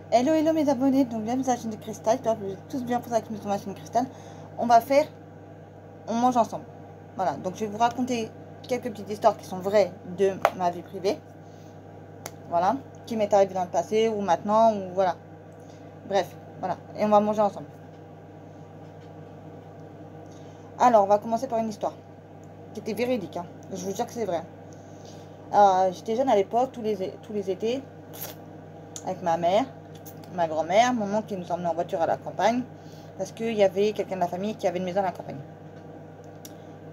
Hello hello mes abonnés, donc bienvenue sur la chaîne de Cristal, j'espère que vous êtes tous bien pour ça que nous sommes sur la chaîne de Cristal. On mange ensemble. Voilà, donc je vais vous raconter quelques petites histoires qui sont vraies de ma vie privée. Voilà, qui m'est arrivé dans le passé ou maintenant, ou voilà. Bref, voilà, et on va manger ensemble. Alors, on va commencer par une histoire qui était véridique, hein. Je vous jure que c'est vrai. J'étais jeune à l'époque, tous les étés, avec ma mère, ma grand-mère, mon oncle qui nous emmenait en voiture à la campagne, parce qu'il y avait quelqu'un de la famille qui avait une maison à la campagne.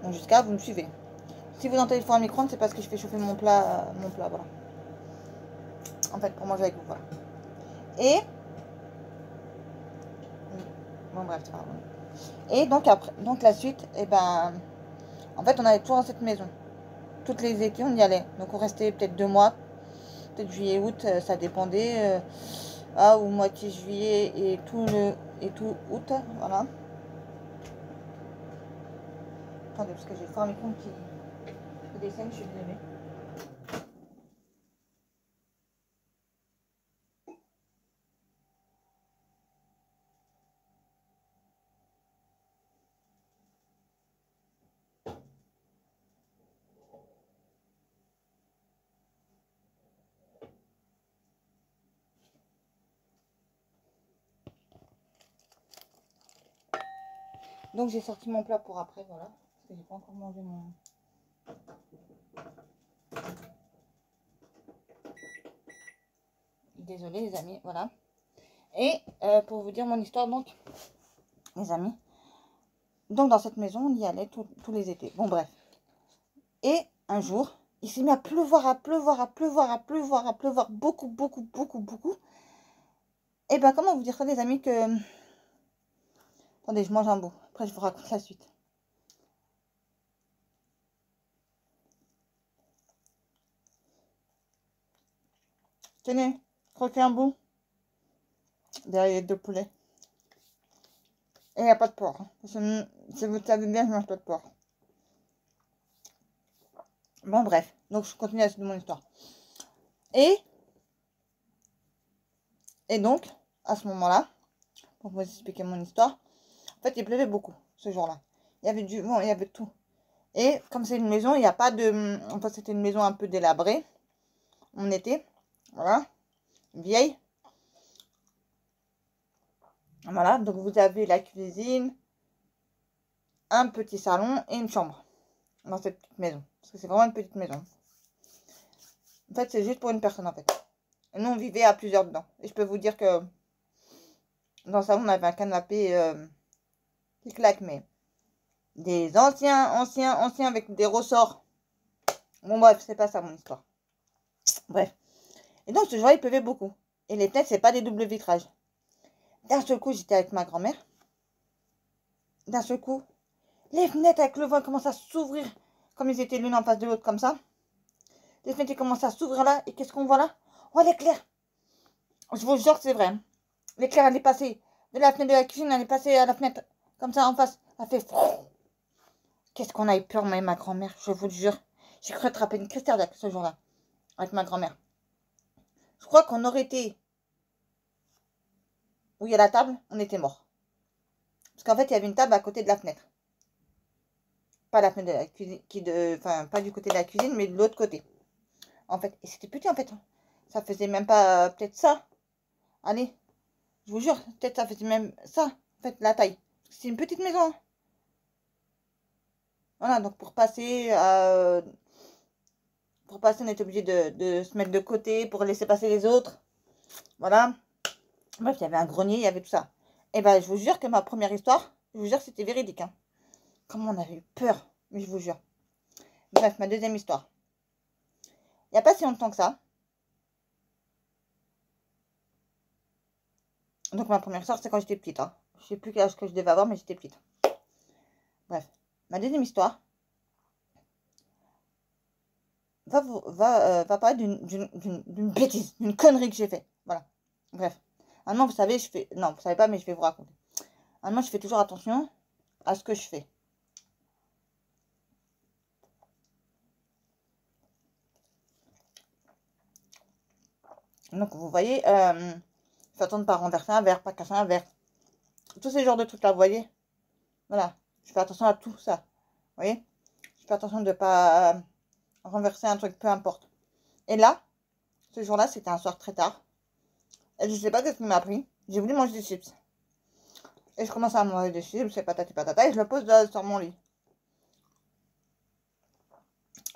Donc jusqu'à, vous me suivez. Si vous entendez le four à micro-ondes, c'est parce que je fais chauffer mon plat, voilà. En fait, pour manger avec vous, voilà. Et, bon bref, c'est pas grave. Et donc après, donc la suite, et ben, en fait, on allait toujours dans cette maison. Toutes les étés, on y allait. Donc on restait peut-être 2 mois, peut-être juillet, août, ça dépendait. Ou moitié juillet et tout août, voilà. Attendez, parce que j'ai le four à micro-ondes qui dessine, je suis désolée. Donc j'ai sorti mon plat pour après, voilà. Parce que j'ai pas encore mangé mon... Désolée les amis, voilà. Et pour vous dire mon histoire, donc, les amis, donc dans cette maison, on y allait tous les étés. Bon bref. Et un jour, il s'est mis à pleuvoir, à pleuvoir, à pleuvoir, à pleuvoir, à pleuvoir, beaucoup, beaucoup, beaucoup, beaucoup. Et ben comment vous dire ça les amis que... Attendez, je mange un bout. Après je vous raconte la suite. Tenez, croquez un bout. Derrière les 2 poulets. Et il n'y a pas de porc. Hein. Si vous le savez bien, je mange pas de porc. Bon bref, donc je continue la suite de mon histoire. Et donc, à ce moment-là, pour vous expliquer mon histoire, en fait, il pleuvait beaucoup ce jour-là. Il y avait du vent, il y avait tout. Et comme c'est une maison, il n'y a pas de... Enfin, c'était une maison un peu délabrée. On était, voilà, vieille. Voilà, donc vous avez la cuisine, un petit salon et une chambre dans cette petite maison. Parce que c'est vraiment une petite maison. En fait, c'est juste pour une personne, en fait. Et nous, on vivait à plusieurs dedans. Et je peux vous dire que dans le salon, on avait un canapé qui claque, mais des anciens avec des ressorts. Bon, bref, c'est pas ça mon histoire. Bref. Et donc, ce jour-là, il pleuvait beaucoup. Et les fenêtres, c'est pas des doubles vitrages. D'un seul coup, j'étais avec ma grand-mère. D'un seul coup, les fenêtres avec le vent commencent à s'ouvrir. Comme ils étaient l'une en face de l'autre, comme ça. Les fenêtres commencent à s'ouvrir là. Et qu'est-ce qu'on voit là? Oh, l'éclair! Je vous jure que c'est vrai. Hein. L'éclair, elle est passée de la fenêtre de la cuisine, elle est passée à la fenêtre, comme ça, en face. Elle fait... Qu'est-ce qu'on a eu peur, moi et ma grand-mère, je vous le jure. J'ai cru attraper une crise cardiaque ce jour-là, avec ma grand-mère. Je crois qu'on aurait été où il y a la table, on était mort. Parce qu'en fait, il y avait une table à côté de la fenêtre. Pas la fenêtre de la cuisine, enfin, pas du côté de la cuisine, mais de l'autre côté. En fait, et c'était petit en fait. Ça faisait même pas peut-être ça. Allez, je vous jure, peut-être ça faisait même ça, en fait, la taille. C'est une petite maison. Hein. Voilà, donc pour passer, on était obligé de se mettre de côté pour laisser passer les autres. Voilà. Bref, il y avait un grenier, il y avait tout ça. Et ben, je vous jure que ma première histoire, je vous jure que c'était véridique. Hein. Comment on avait eu peur, mais je vous jure. Bref, ma deuxième histoire. Il n'y a pas si longtemps que ça. Donc ma première histoire, c'est quand j'étais petite. Hein. Je sais plus quel âge que je devais avoir, mais j'étais petite. Bref, ma deuxième histoire va parler d'une bêtise, d'une connerie que j'ai fait. Voilà. Bref. Maintenant, vous savez, je fais... Non, vous savez pas, mais je vais vous raconter. Maintenant, je fais toujours attention à ce que je fais. Donc, vous voyez, Je fais attention de ne pas renverser un verre, pas casser un verre. Tous ces genres de trucs là, vous voyez. Voilà. Je fais attention à tout ça. Vous voyez. Je fais attention de ne pas renverser un truc, peu importe. Et là, ce jour-là, c'était un soir très tard. Et je sais pas qu'est-ce qui m'a pris. J'ai voulu manger des chips. Et je commence à manger des chips, c'est patati patata, et je le pose sur mon lit.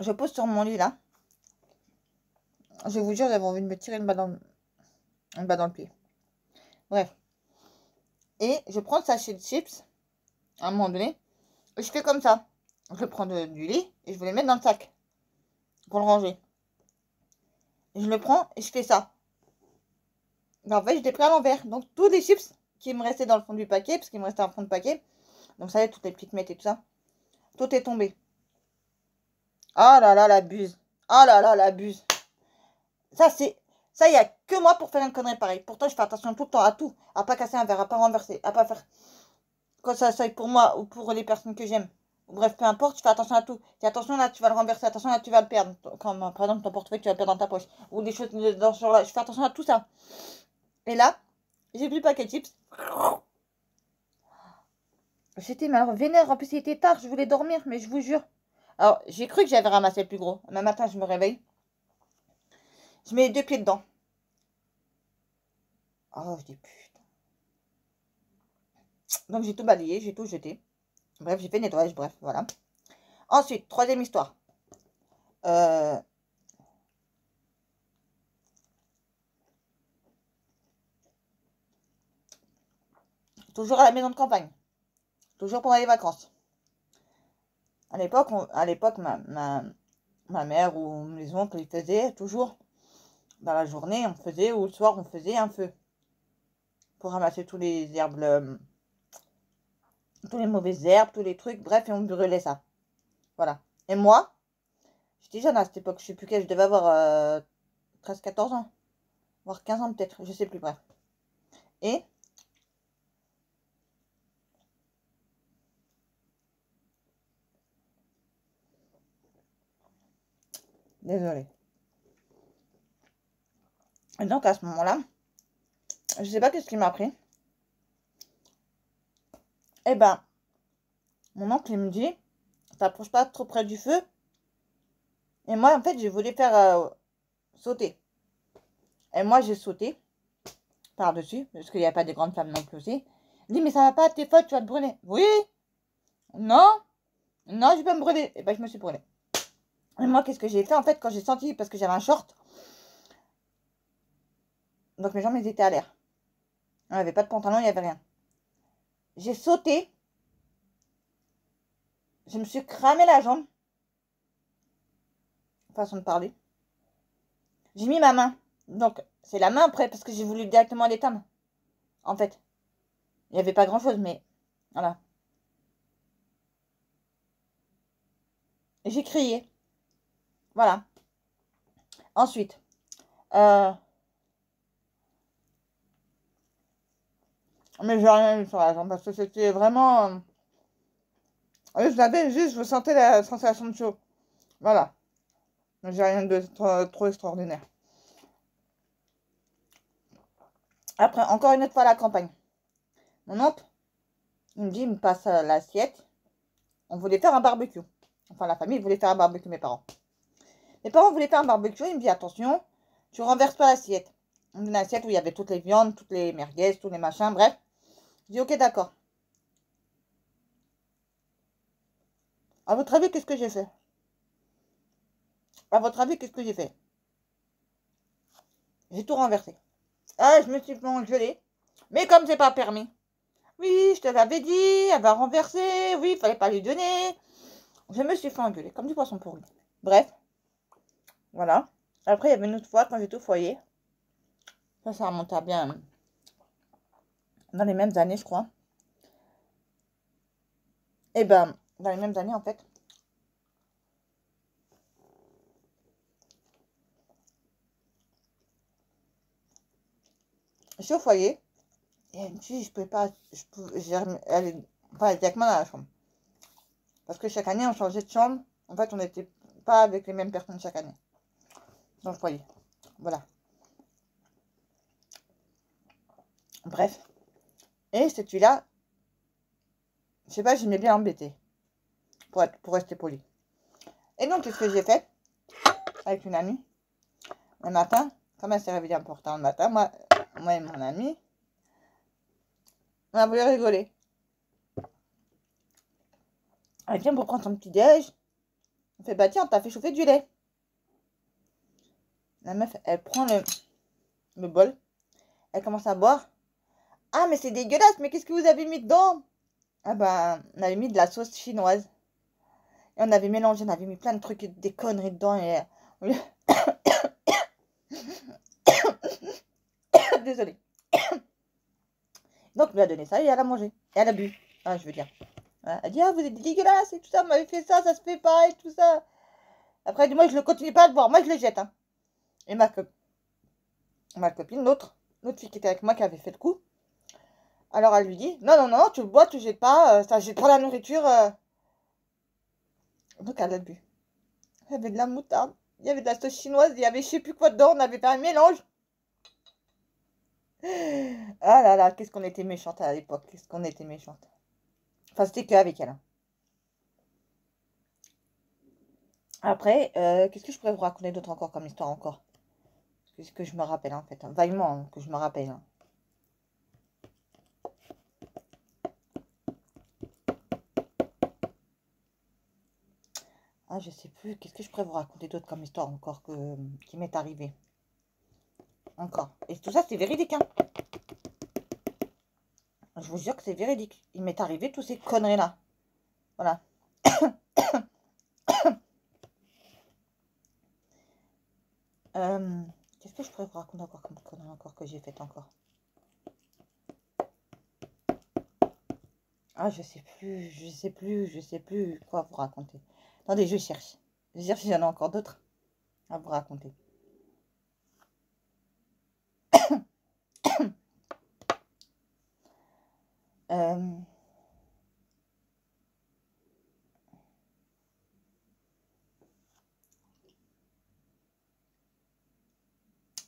Je pose sur mon lit là. Je vous jure, j'avais envie de me tirer une balle dans le pied. Bref. Et je prends le sachet de chips, à un moment donné, et je fais comme ça. Je le prends du lit, et je vais le mettre dans le sac, pour le ranger. Et je le prends, et je fais ça. Et en fait, je l'ai pris à l'envers. Donc, tous les chips qui me restaient dans le fond du paquet, parce qu'il me restait un fond de paquet, donc vous savez, toutes les petites miettes et tout ça, tout est tombé. Oh là là, la buse. Oh là là, la buse. Ça, il n'y a que moi pour faire une connerie pareille. Pourtant, je fais attention tout le temps à tout. À pas casser un verre, à pas renverser, à pas faire... Quand ça soit pour moi ou pour les personnes que j'aime. Bref, peu importe, je fais attention à tout. Fais attention là, tu vas le renverser. Attention là, tu vas le perdre. Comme, par exemple, ton portefeuille, tu vas le perdre dans ta poche. Ou des choses dans ce genre-là. Je fais attention à tout ça. Et là, j'ai pris le paquet de chips. J'étais mal vénère. En plus, il était tard. Je voulais dormir, mais je vous jure. Alors, j'ai cru que j'avais ramassé le plus gros. Le matin, je me réveille. Je mets les deux pieds dedans. Oh, je dis putain. Donc, j'ai tout balayé, j'ai tout jeté. Bref, j'ai fait nettoyage, bref, voilà. Ensuite, troisième histoire. Toujours à la maison de campagne. Toujours pendant les vacances. À l'époque, ma mère ou mes oncles, ils faisaient toujours, dans la journée, on faisait, ou le soir, on faisait un feu. Pour ramasser tous les herbes, tous les mauvaises herbes, tous les trucs, bref, et on brûlait ça. Voilà. Et moi, j'étais jeune à cette époque, je sais plus quel, je devais avoir 13-14 ans. Voire 15 ans peut-être, je sais plus, bref. Et désolée. Et donc à ce moment-là, je sais pas qu'est-ce qui m'a pris. Eh ben, mon oncle il me dit, t'approches pas trop près du feu. Et moi, en fait, j'ai voulu faire sauter. Et moi, j'ai sauté par-dessus, parce qu'il n'y a pas de grandes flammes non plus aussi. Il dit, mais ça va pas, t'es folle, tu vas te brûler. Oui, non, non, je vais pas me brûler. Et ben, je me suis brûlée. Et moi, qu'est-ce que j'ai fait en fait quand j'ai senti, parce que j'avais un short. Donc mes jambes, elles étaient à l'air. On n'avait pas de pantalon, il n'y avait rien. J'ai sauté. Je me suis cramé la jambe. Façon de parler. J'ai mis ma main. Donc, c'est la main après, parce que j'ai voulu directement l'éteindre. En fait. Il n'y avait pas grand-chose, mais... Voilà. Et j'ai crié. Voilà. Ensuite. Mais j'ai rien eu sur la jambe, parce que c'était vraiment... je l'avais juste, je sentais la sensation de chaud. Voilà. Mais j'ai rien de trop extraordinaire. Après, encore une autre fois à la campagne. Mon oncle, il me dit, il me passe l'assiette. On voulait faire un barbecue. Enfin, la famille voulait faire un barbecue, mes parents. Mes parents voulaient faire un barbecue. Il me dit, attention, tu renverses pas l'assiette. Une assiette où il y avait toutes les viandes, toutes les merguez, tous les machins, bref. Je dis, ok, d'accord. À votre avis, qu'est-ce que j'ai fait? À votre avis, qu'est-ce que j'ai fait? J'ai tout renversé. Ah, je me suis fait engueuler. Mais comme c'est pas permis. Oui, je te l'avais dit, elle va renverser. Oui, il fallait pas lui donner. Je me suis fait engueuler, comme du poisson pourri. Bref, voilà. Après, il y avait une autre fois, quand j'étais au foyer. Ça remonte à bien dans les mêmes années, je crois. Et ben, dans les mêmes années, en fait. Je suis au foyer. Et elle me dit, je peux pas. Elle est pas directement dans la chambre. Parce que chaque année, on changeait de chambre. En fait, on n'était pas avec les mêmes personnes chaque année. Dans le foyer. Voilà. Bref. Et cette fille-là, je sais pas, j'aimais bien l'embêter. Pour rester poli. Et donc, qu'est-ce que j'ai fait avec une amie? Le matin, comme elle s'est réveillée important le matin, moi et mon ami, on a voulu rigoler. Elle vient pour prendre son petit déj. On fait, bah tiens, on t'a fait chauffer du lait. La meuf, elle prend le bol. Elle commence à boire. Ah, mais c'est dégueulasse, mais qu'est-ce que vous avez mis dedans? Ah ben, on avait mis de la sauce chinoise. Et on avait mélangé, on avait mis plein de trucs, des conneries dedans. Et désolée. Donc, on lui a donné ça et elle a mangé. Et elle a bu. Ah, je veux dire. Voilà. Elle dit, ah, vous êtes dégueulasse et tout ça, vous m'avez fait ça se fait pas et tout ça. Après, elle dit, moi, je ne continue pas à le boire. Moi, je le jette. Hein. Et ma copine, l'autre fille qui était avec moi, qui avait fait le coup. Alors, elle lui dit, non, non, non, tu le bois, tu le jettes pas. Ça jette pas la nourriture. Donc, elle a bu. Il y avait de la moutarde. Il y avait de la sauce chinoise. Il y avait je sais plus quoi dedans. On avait fait un mélange. Ah là là, qu'est-ce qu'on était méchante à l'époque. Qu'est-ce qu'on était méchante. Enfin, c'était qu'avec elle. Hein. Après, qu'est-ce que je pourrais vous raconter d'autre encore comme histoire encore? Qu'est-ce que je me rappelle en fait, hein, vaguement hein, que je me rappelle. Hein. Ah, je sais plus. Qu'est-ce que je pourrais vous raconter d'autre comme histoire encore qui m'est arrivé? Encore. Et tout ça, c'est véridique. Hein. Je vous jure que c'est véridique. Il m'est arrivé tous ces conneries-là. Voilà. Qu'est-ce que je pourrais vous raconter encore comme conneries encore que j'ai fait encore? Ah, je sais plus quoi vous raconter. Attendez, je cherche. Je cherche s'il y en a encore d'autres à vous raconter.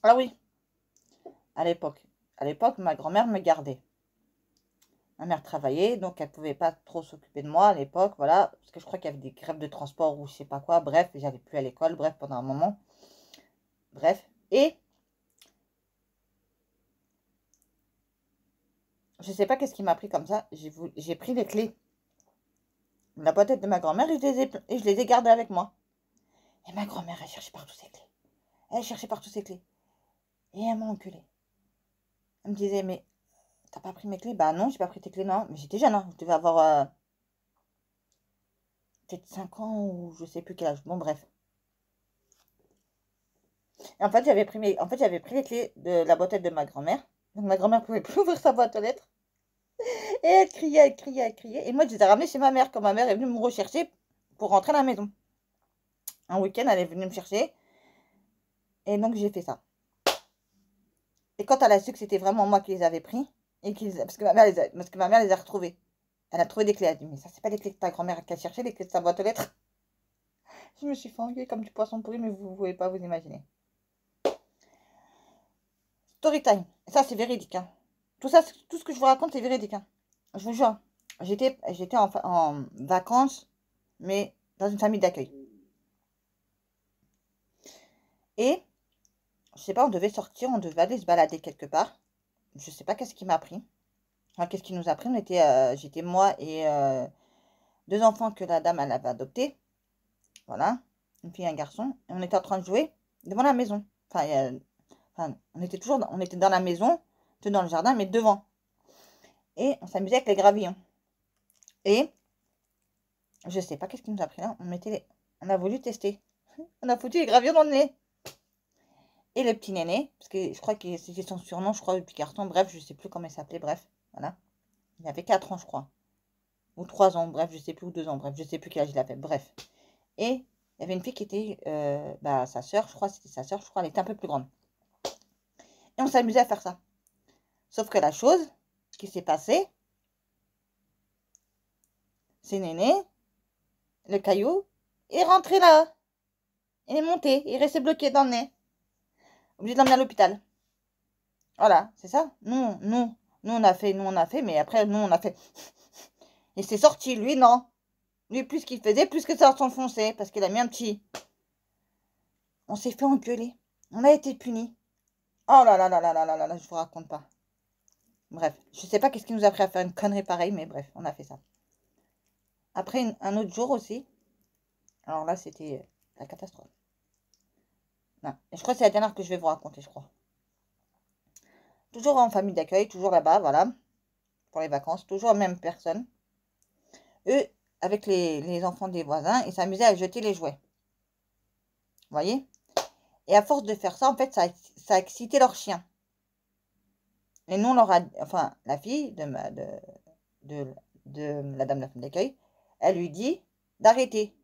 Ah oui, à l'époque. À l'époque, ma grand-mère me gardait. Ma mère travaillait, donc elle pouvait pas trop s'occuper de moi à l'époque, voilà. Parce que je crois qu'il y avait des grèves de transport ou je sais pas quoi. Bref, j'allais plus à l'école, bref, pendant un moment. Bref. Et je sais pas qu'est-ce qui m'a pris comme ça. J'ai pris les clés de la boîte de ma grand-mère et je les ai gardées avec moi. Et ma grand-mère, elle cherchait partout ses clés. Elle cherchait partout ses clés. Et elle m'a enculée. Elle me disait, mais t'as pas pris mes clés? Bah non, j'ai pas pris tes clés, non. Mais j'étais jeune, hein. Je devais avoir peut-être 5 ans ou je sais plus quel âge. Bon, bref. Et en fait, j'avais pris les clés de la boîte de ma grand-mère. Donc ma grand-mère pouvait plus ouvrir sa boîte aux lettres. Et elle criait, elle criait, elle criait. Et moi, je les ai ramenées chez ma mère quand ma mère est venue me rechercher pour rentrer à la maison. Un week-end, elle est venue me chercher. Et donc, j'ai fait ça. Et quand elle a su que c'était vraiment moi qui les avais pris, parce que ma mère les a retrouvés. Elle a trouvé des clés. Elle a dit, mais ça, c'est pas les clés de ta grand-mère qui a cherché, les clés de sa boîte aux lettres. Je me suis fait engueuler comme du poisson pourri, mais vous ne pouvez pas vous imaginer. Story time. Ça, c'est véridique. Hein. Tout ce que je vous raconte, c'est véridique. Hein. Je vous jure. J'étais en vacances, mais dans une famille d'accueil. Et, je sais pas, on devait sortir, on devait aller se balader quelque part. Je sais pas qu'est-ce qui m'a pris. Enfin, qu'est-ce qui nous a pris. J'étais moi et 2 enfants que la dame, elle avait adoptés. Voilà. Une fille et un garçon. Et on était en train de jouer devant la maison. Enfin, on était dans la maison, dans le jardin, mais devant. Et on s'amusait avec les gravillons. Et je sais pas qu'est-ce qui nous a pris là. On a voulu tester. On a foutu les gravillons dans le nez. Et le petit néné, parce que je crois que c'était son surnom, je crois, le petit garçon. Bref, je sais plus comment il s'appelait. Bref, voilà. Il avait 4 ans, je crois. Ou 3 ans, bref, je sais plus, ou 2 ans, bref, je sais plus quel âge il avait. Bref. Et il y avait une fille qui était sa soeur, je crois, c'était sa soeur, je crois, elle était un peu plus grande. Et on s'amusait à faire ça. Sauf que la chose qui s'est passée, c'est Néné, le caillou, est rentré là. Il est monté, il est resté bloqué dans le nez. Obligé de l'emmener à l'hôpital. Voilà, c'est ça. Non, Nous, on a fait, mais après, nous, on a fait... Et c'est sorti, lui, non. Lui, plus qu'il faisait, plus que ça s'enfonçait, parce qu'il a mis un petit... On s'est fait engueuler. On a été punis. Oh là là là là là là là là, je vous raconte pas. Bref, je sais pas qu'est-ce qui nous a pris à faire une connerie pareille, mais bref, on a fait ça. Après, un autre jour aussi. Alors là, c'était la catastrophe. Non, et je crois que c'est la dernière que je vais vous raconter, je crois. Toujours en famille d'accueil, toujours là-bas, voilà. Pour les vacances, toujours la même personne. Eux, avec les enfants des voisins, ils s'amusaient à jeter les jouets. Vous voyez? Et à force de faire ça, en fait, ça a excité leur chien. Et nous, on leur a... Enfin, la fille de la dame de la famille d'accueil, elle lui dit d'arrêter.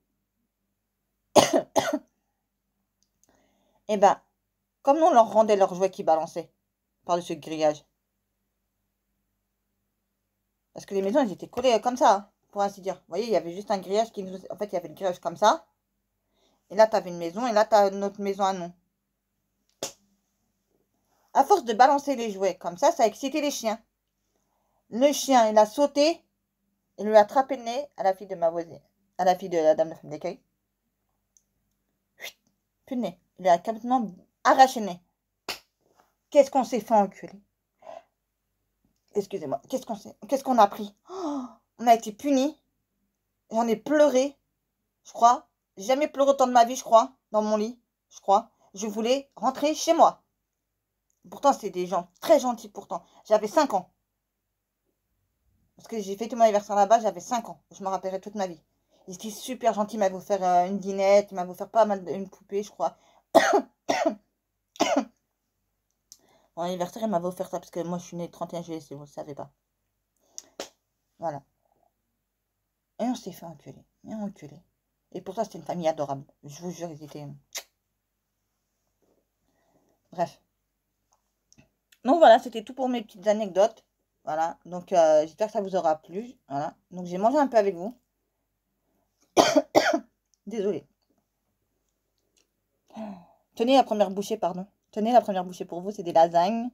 Et ben, comme nous, on leur rendait leurs jouets qui balançaient par-dessus le grillage. Parce que les maisons, elles étaient collées comme ça, hein, pour ainsi dire. Vous voyez, il y avait juste un grillage qui nous... En fait, il y avait le grillage comme ça. Et là, tu avais une maison, et là, tu as notre maison à nous. À force de balancer les jouets comme ça a excité les chiens. Le chien, il a sauté, il lui a attrapé le nez à la fille de ma voisine, à la fille de la dame de femme d'accueil. Plus de nez. Il a complètement arraché le nez. Qu'est-ce qu'on s'est fait enculer? Excusez-moi. Qu'est-ce qu'on a pris? Oh, on a été punis. J'en ai pleuré, je crois. J'ai jamais pleuré autant de ma vie, je crois, dans mon lit, je crois. Je voulais rentrer chez moi. Pourtant, c'est des gens très gentils pourtant. J'avais 5 ans. Parce que j'ai fait tout mon anniversaire là-bas, j'avais 5 ans. Je me rappellerai toute ma vie. Ils étaient super gentils, ils m'avaient offert une dinette, ils m'avaient offert pas mal une poupée, je crois. Mon anniversaire, ils m'avaient offert ça, parce que moi, je suis née le 31 juillet, si vous ne le savez pas. Voilà. Et on s'est fait enculer. Et enculer. Et pourtant, c'était une famille adorable. Je vous jure, ils étaient... Bref. Donc voilà, c'était tout pour mes petites anecdotes. Voilà. Donc, j'espère que ça vous aura plu. Voilà. Donc, j'ai mangé un peu avec vous. Désolée. Tenez la première bouchée, pardon. Tenez la première bouchée pour vous, c'est des lasagnes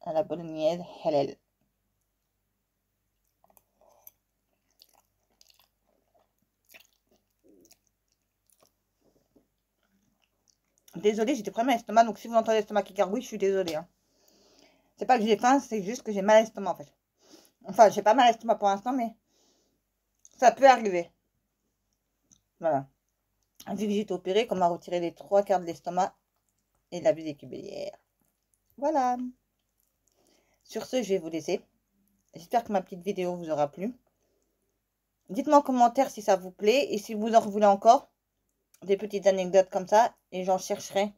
à la bolognaise halal. Désolée, j'étais vraiment à l'estomac, donc si vous entendez l'estomac qui gargouille, je suis désolée. Hein. C'est pas que j'ai faim, c'est juste que j'ai mal à l'estomac en fait. Enfin, j'ai pas mal à l'estomac pour l'instant, mais ça peut arriver. Voilà. Vu que j'ai été opérée, qu'on m'a retiré les 3/4 de l'estomac et de la bulle cubilière. Voilà. Sur ce, je vais vous laisser. J'espère que ma petite vidéo vous aura plu. Dites-moi en commentaire si ça vous plaît et si vous en voulez encore des petites anecdotes comme ça et j'en chercherai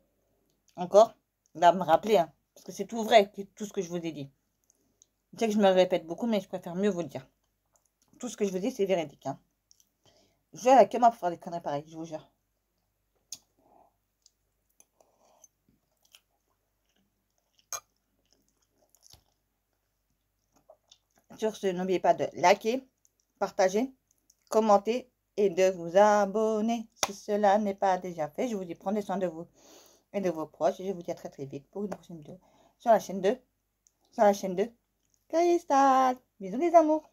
encore. Là, me rappeler, hein, parce que c'est tout vrai, tout ce que je vous ai dit. Je sais que je me répète beaucoup, mais je préfère mieux vous le dire. Tout ce que je vous dis, c'est véridique. Hein. Je vais à la caméra pour faire des conneries pareilles, je vous jure. Sur ce, n'oubliez pas de liker, partager, commenter et de vous abonner si cela n'est pas déjà fait. Je vous dis, prenez soin de vous et de vos proches. Et je vous dis à très très vite pour une prochaine vidéo sur la chaîne 2. Cristal. Bisous les amours.